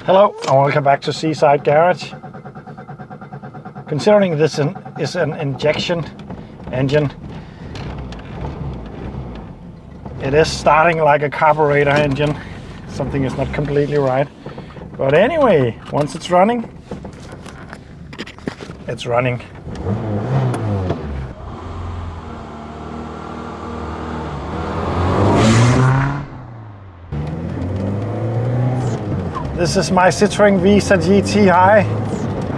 Hello and welcome back to Seaside Garage. Considering this is an injection engine, it is starting like a carburetor engine. Something is not completely right. But anyway, once it's running, it's running. This is my Citroen Visa GTI,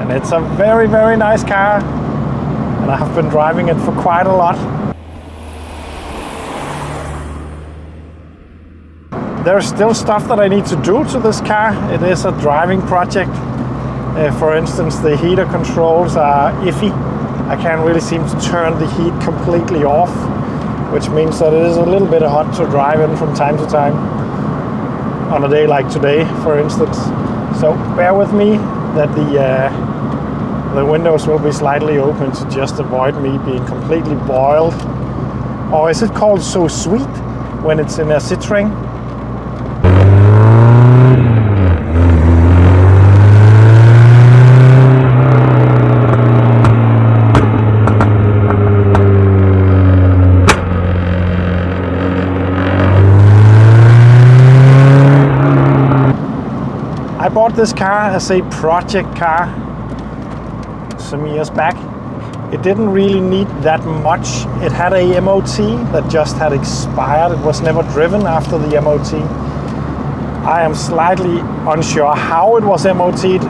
and it's a very, very nice car, and I have been driving it for quite a lot. There's still stuff that I need to do to this car. It is a driving project. For instance, the heater controls are iffy. I can't really seem to turn the heat completely off, which means that it is a little bit hot to drive in from time to time. On a day like today, for instance. So bear with me that the windows will be slightly open to just avoid me being completely boiled. Or is it called so sweet when it's in a Citroen? I bought this car as a project car some years back. It didn't really need that much. It had a MOT that just had expired. It was never driven after the MOT. I am slightly unsure how it was MOT'd,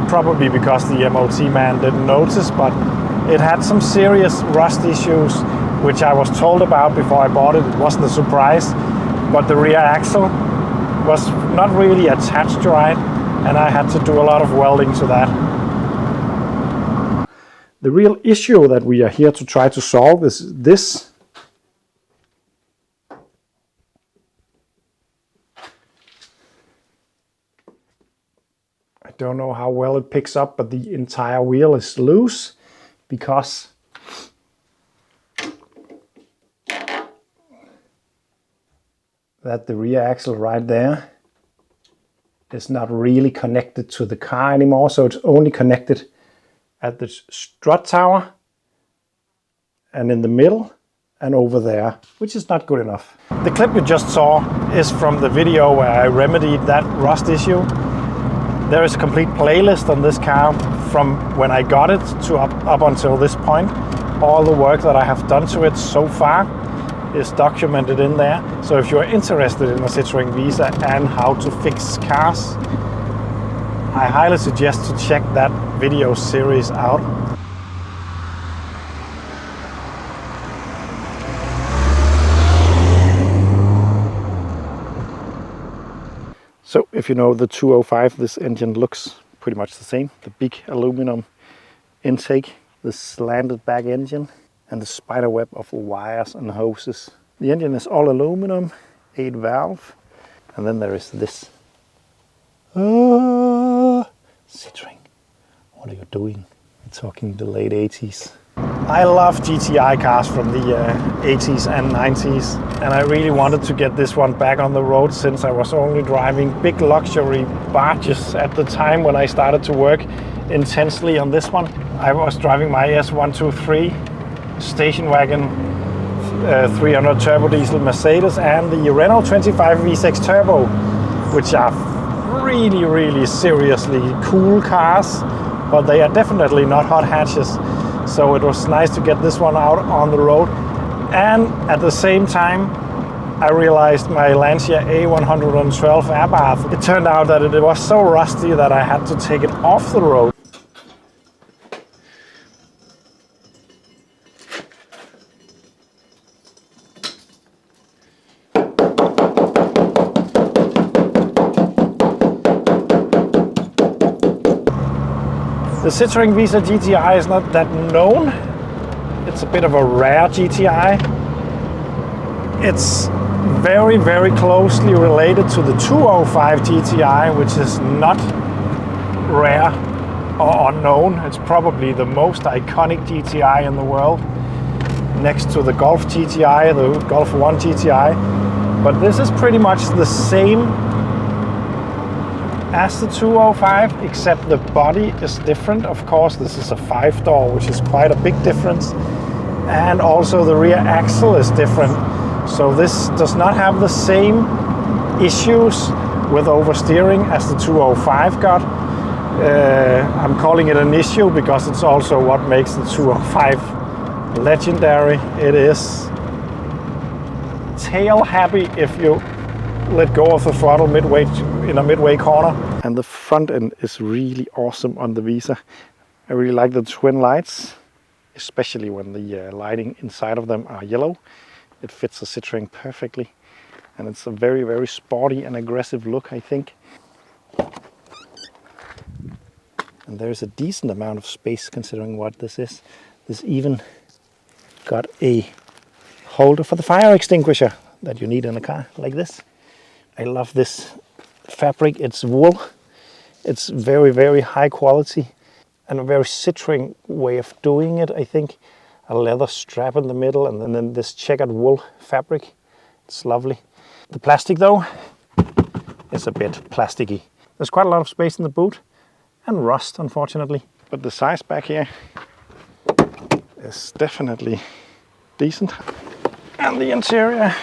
probably because the MOT man didn't notice, but it had some serious rust issues, which I was told about before I bought it. It wasn't a surprise, but the rear axle was not really attached right, and I had to do a lot of welding to that. The real issue that we are here to try to solve is this. I don't know how well it picks up, but the entire wheel is loose because that the rear axle right there is not really connected to the car anymore, so it's only connected at the strut tower and in the middle and over there, which is not good enough. The clip you just saw is from the video where I remedied that rust issue. There is a complete playlist on this car from when I got it to up until this point. All the work that I have done to it so far is documented in there. So if you're interested in a Citroen Visa and how to fix cars, I highly suggest to check that video series out. So if you know the 205, this engine looks pretty much the same. The big aluminum intake, the slanted back engine, and the spider web of wires and hoses. The engine is all aluminum, 8 valve, and then there is this. Citroen, what are you doing? We're talking the late 80s. I love GTI cars from the 80s and 90s, and I really wanted to get this one back on the road since I was only driving big luxury barges at the time when I started to work intensely on this one. I was driving my S123 station wagon 300 turbo diesel Mercedes and the Renault 25 V6 Turbo, which are really, really seriously cool cars, but they are definitely not hot hatches. So it was nice to get this one out on the road. And at the same time, I realized my Lancia A112 air bath. It turned out that it was so rusty that I had to take it off the road. The Citroen Visa GTI is not that known. It's a bit of a rare GTI. It's very, very closely related to the 205 GTI, which is not rare or unknown. It's probably the most iconic GTI in the world, next to the Golf GTI, the Golf 1 GTI. But this is pretty much the same as the 205, except the body is different. Of course, this is a 5-door, which is quite a big difference. And also the rear axle is different. So this does not have the same issues with oversteering as the 205 got. I'm calling it an issue because it's also what makes the 205 legendary. It is tail happy if you let go of the throttle midway in a midway corner. And the front end is really awesome on the Visa. I really like the twin lights, especially when the lighting inside of them are yellow. It fits the Citroen perfectly, and it's a very, very sporty and aggressive look, I think. And there's a decent amount of space considering what this is. This even got a holder for the fire extinguisher that you need in a car like this. I love this fabric. It's wool. It's very, very high quality and a very Citroen way of doing it, I think. A leather strap in the middle and then this checkered wool fabric. It's lovely. The plastic though is a bit plasticky. There's quite a lot of space in the boot and rust, unfortunately. But the size back here is definitely decent. And the interior,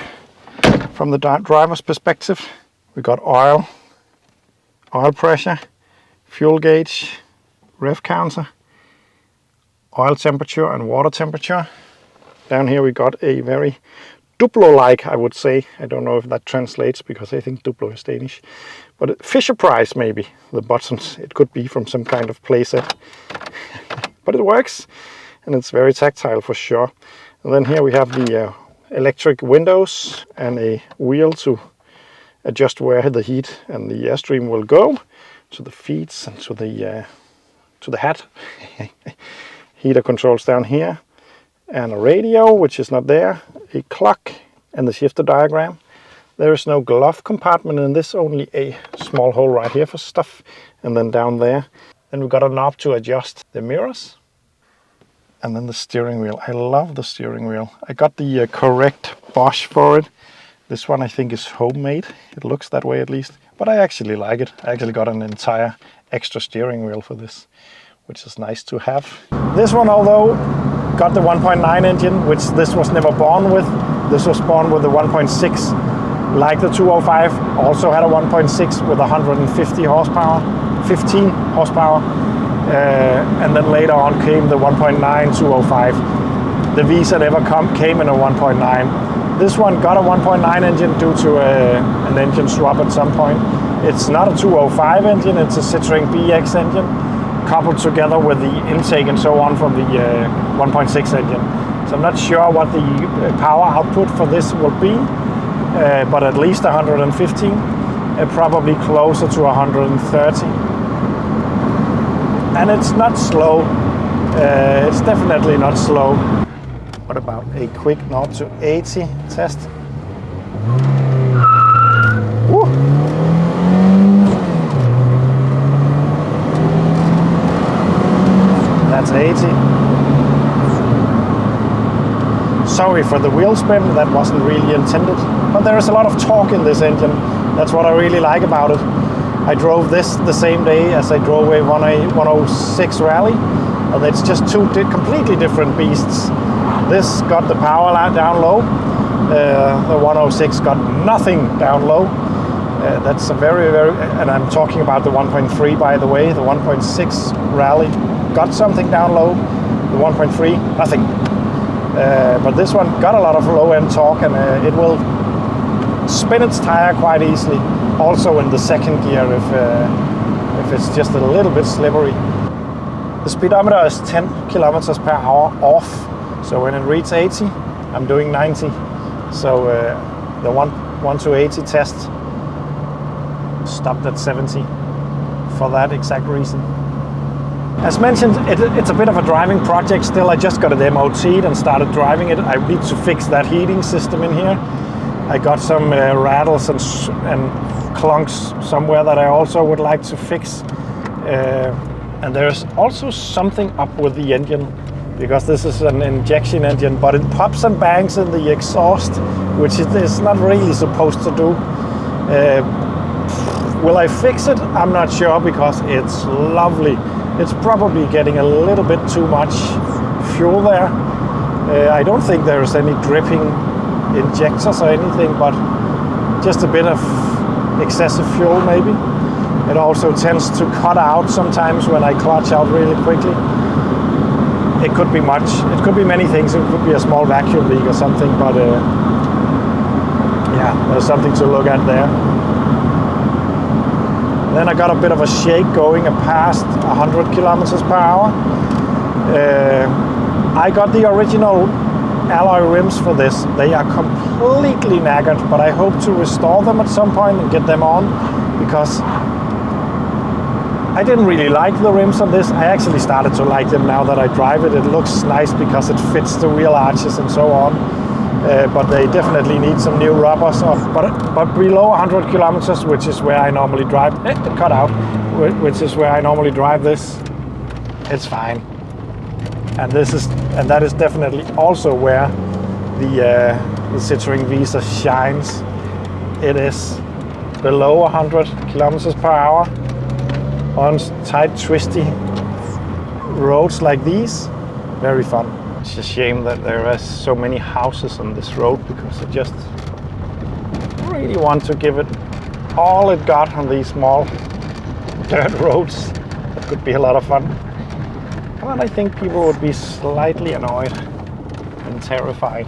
from the driver's perspective, we got oil pressure, fuel gauge, rev counter, oil temperature and water temperature. Down here we got a very Duplo-like, I would say. I don't know if that translates because I think Duplo is Danish. But Fisher Price maybe, the buttons. It could be from some kind of playset. But it works and it's very tactile for sure. And then here we have the electric windows and a wheel to adjust where the heat and the airstream will go, to the feet and to the hat. Heater controls down here, and a radio, which is not there, a clock, and the shifter diagram. There is no glove compartment in this, only a small hole right here for stuff, and then down there. Then we've got a knob to adjust the mirrors. And then the steering wheel. I love the steering wheel. I got the correct Bosch for it. This one I think is homemade. It looks that way at least. But I actually like it. I actually got an entire extra steering wheel for this, which is nice to have. This one, although, got the 1.9 engine, which this was never born with. This was born with the 1.6. Like the 205, also had a 1.6 with 150 horsepower, 15 horsepower. And then later on came the 1.9 205. The Visa never came in a 1.9. This one got a 1.9 engine due to an engine swap at some point. It's not a 205 engine, it's a Citroen BX engine, coupled together with the intake and so on from the 1.6 engine. So I'm not sure what the power output for this will be, but at least 115, probably closer to 130. And it's not slow. It's definitely not slow. What about a quick 0 to 80 test? Woo. That's 80. Sorry for the wheel spin, that wasn't really intended. But there is a lot of torque in this engine. That's what I really like about it. I drove this the same day as I drove a 106 Rally, and it's just two completely different beasts. This got the power line down low. The 106 got nothing down low. That's a very, and I'm talking about the 1.3 by the way. The 1.6 Rally got something down low. The 1.3, nothing. But this one got a lot of low-end torque, and it will spin its tire quite easily. Also in the second gear if it's just a little bit slippery. The speedometer is 10 kilometers per hour off. So when it reads 80, I'm doing 90. So the 1 to 80 test stopped at 70 for that exact reason. As mentioned, it's a bit of a driving project still. I just got it MOT'd and started driving it. I need to fix that heating system in here. I got some rattles and clunks somewhere that I also would like to fix. And there's also something up with the engine, because this is an injection engine, but it pops and bangs in the exhaust, which it is not really supposed to do. Will I fix it? I'm not sure, because it's lovely. It's probably getting a little bit too much fuel there. I don't think there's any dripping injectors or anything, but just a bit of excessive fuel maybe. It also tends to cut out sometimes when I clutch out really quickly. It could be much. It could be many things. It could be a small vacuum leak or something, but yeah, there's something to look at there. Then I got a bit of a shake going past 100 kilometers per hour. I got the original alloy rims for this. They are completely knackered, but I hope to restore them at some point and get them on, because I didn't really like the rims on this. I actually started to like them now that I drive it. It looks nice because it fits the wheel arches and so on. But they definitely need some new rubbers. But below 100 kilometers, which is where I normally drive, it cut out, which is where I normally drive this, it's fine. And that is definitely also where the Citroen Visa shines. It is below 100 kilometers per hour on tight, twisty roads like these. Very fun. It's a shame that there are so many houses on this road, because I just really want to give it all it got on these small dirt roads. That could be a lot of fun. But I think people would be slightly annoyed and terrified.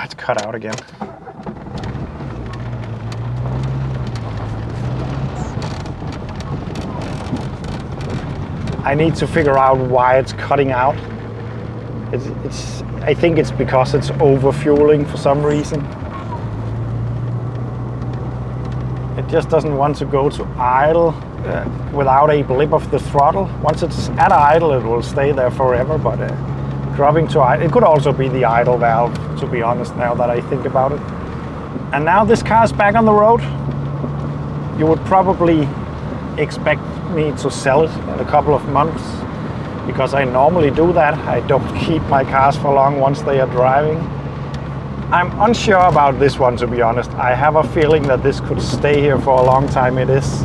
It's cut out again. I need to figure out why it's cutting out. I think it's because it's over-fueling for some reason. It just doesn't want to go to idle without a blip of the throttle. Once it's at idle, it will stay there forever, but dropping to idle, it could also be the idle valve, to be honest, now that I think about it. And now this car is back on the road. You would probably expect me to sell it in a couple of months, because I normally do that. I don't keep my cars for long once they are driving. I'm unsure about this one, to be honest. I have a feeling that this could stay here for a long time. It is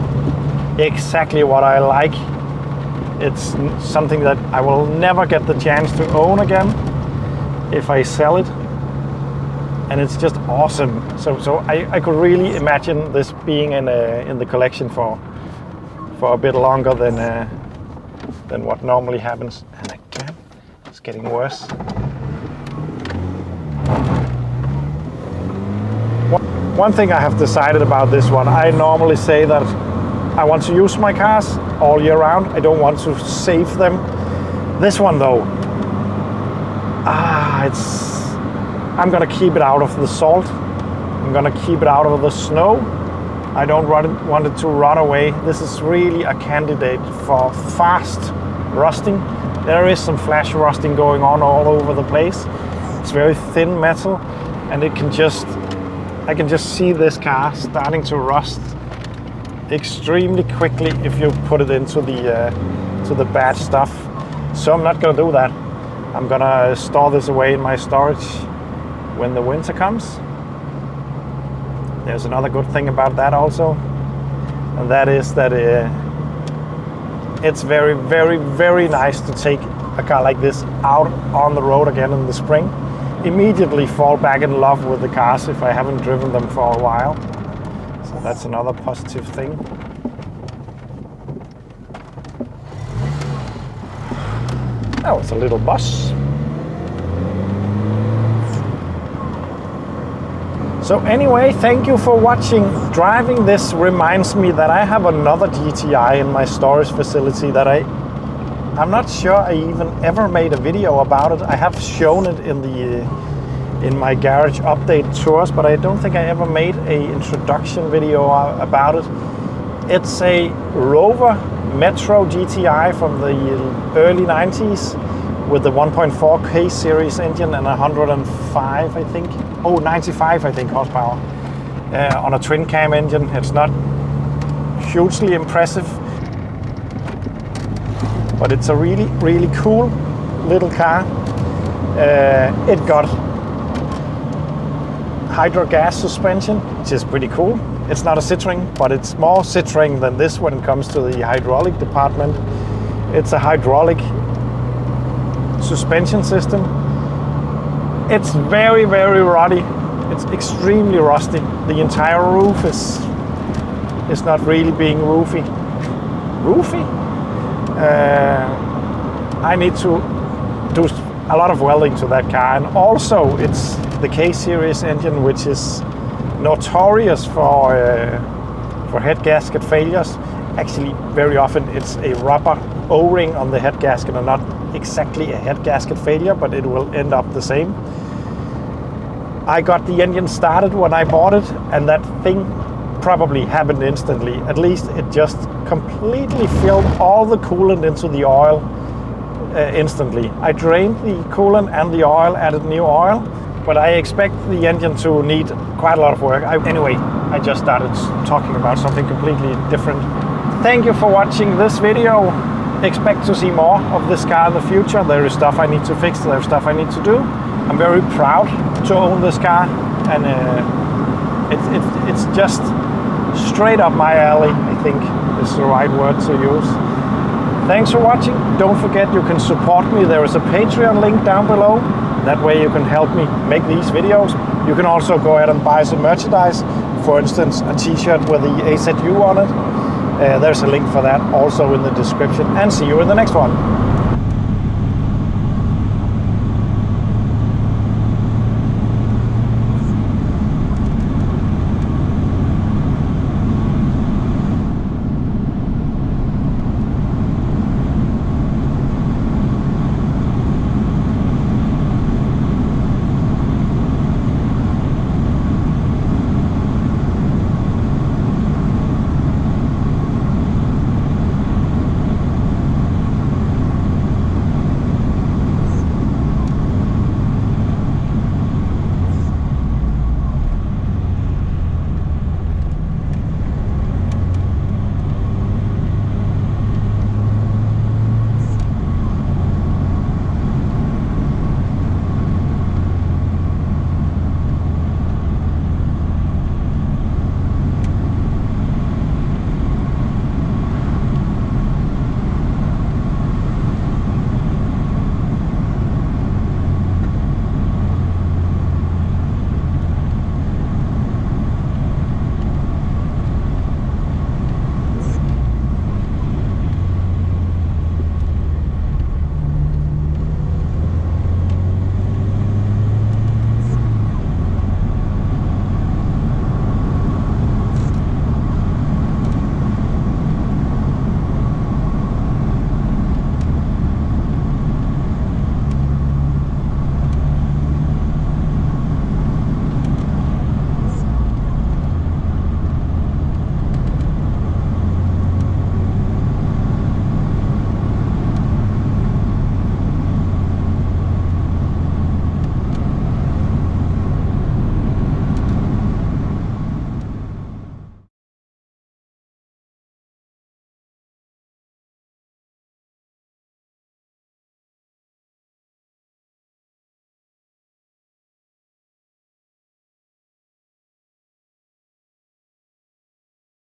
exactly what I like. It's something that I will never get the chance to own again if I sell it. And it's just awesome. So I could really imagine this being in the collection for a bit longer than what normally happens. And again, it's getting worse. One thing I have decided about this one, I normally say that I want to use my cars all year round. I don't want to save them. This one though, I'm gonna keep it out of the salt. I'm gonna keep it out of the snow. I don't want it to rot away. This is really a candidate for fast rusting. There is some flash rusting going on all over the place. It's very thin metal, and I can just see this car starting to rust extremely quickly if you put it into the bad stuff. So I'm not gonna do that. I'm gonna store this away in my storage when the winter comes. There's another good thing about that also, and that is that it's very, very, very nice to take a car like this out on the road again in the spring. Immediately fall back in love with the cars if I haven't driven them for a while. So that's another positive thing. That was a little bus. So anyway, thank you for watching. Driving this reminds me that I have another GTI in my storage facility that I'm not sure I even ever made a video about it. I have shown it in my garage update tours, but I don't think I ever made an introduction video about it. It's a Rover Metro GTI from the early 90s with the 1.4K series engine and 105, I think. 95, I think, horsepower on a twin cam engine. It's not hugely impressive, but it's a really, really cool little car. It got hydro gas suspension, which is pretty cool. It's not a Citroen, but it's more Citroen than this when it comes to the hydraulic department. It's a hydraulic suspension system. It's very, very ruddy. It's extremely rusty. The entire roof is not really being roofy. I need to do a lot of welding to that car, and also it's the K-series engine, which is notorious for head gasket failures. Actually, very often it's a rubber O-ring on the head gasket, and not exactly a head gasket failure, but it will end up the same. I got the engine started when I bought it, and that thing probably happened instantly. At least it just completely filled all the coolant into the oil instantly. I drained the coolant and the oil, added new oil, but I expect the engine to need quite a lot of work. Anyway, I just started talking about something completely different. Thank you for watching this video. Expect to see more of this car in the future. There is stuff I need to fix, there is stuff I need to do. I'm very proud to own this car, and it's just straight up my alley, I think is the right word to use. Thanks for watching. Don't forget you can support me. There is a Patreon link down below. That way you can help me make these videos. You can also go ahead and buy some merchandise. For instance, a t-shirt with the AZU on it. There's a link for that also in the description. And see you in the next one.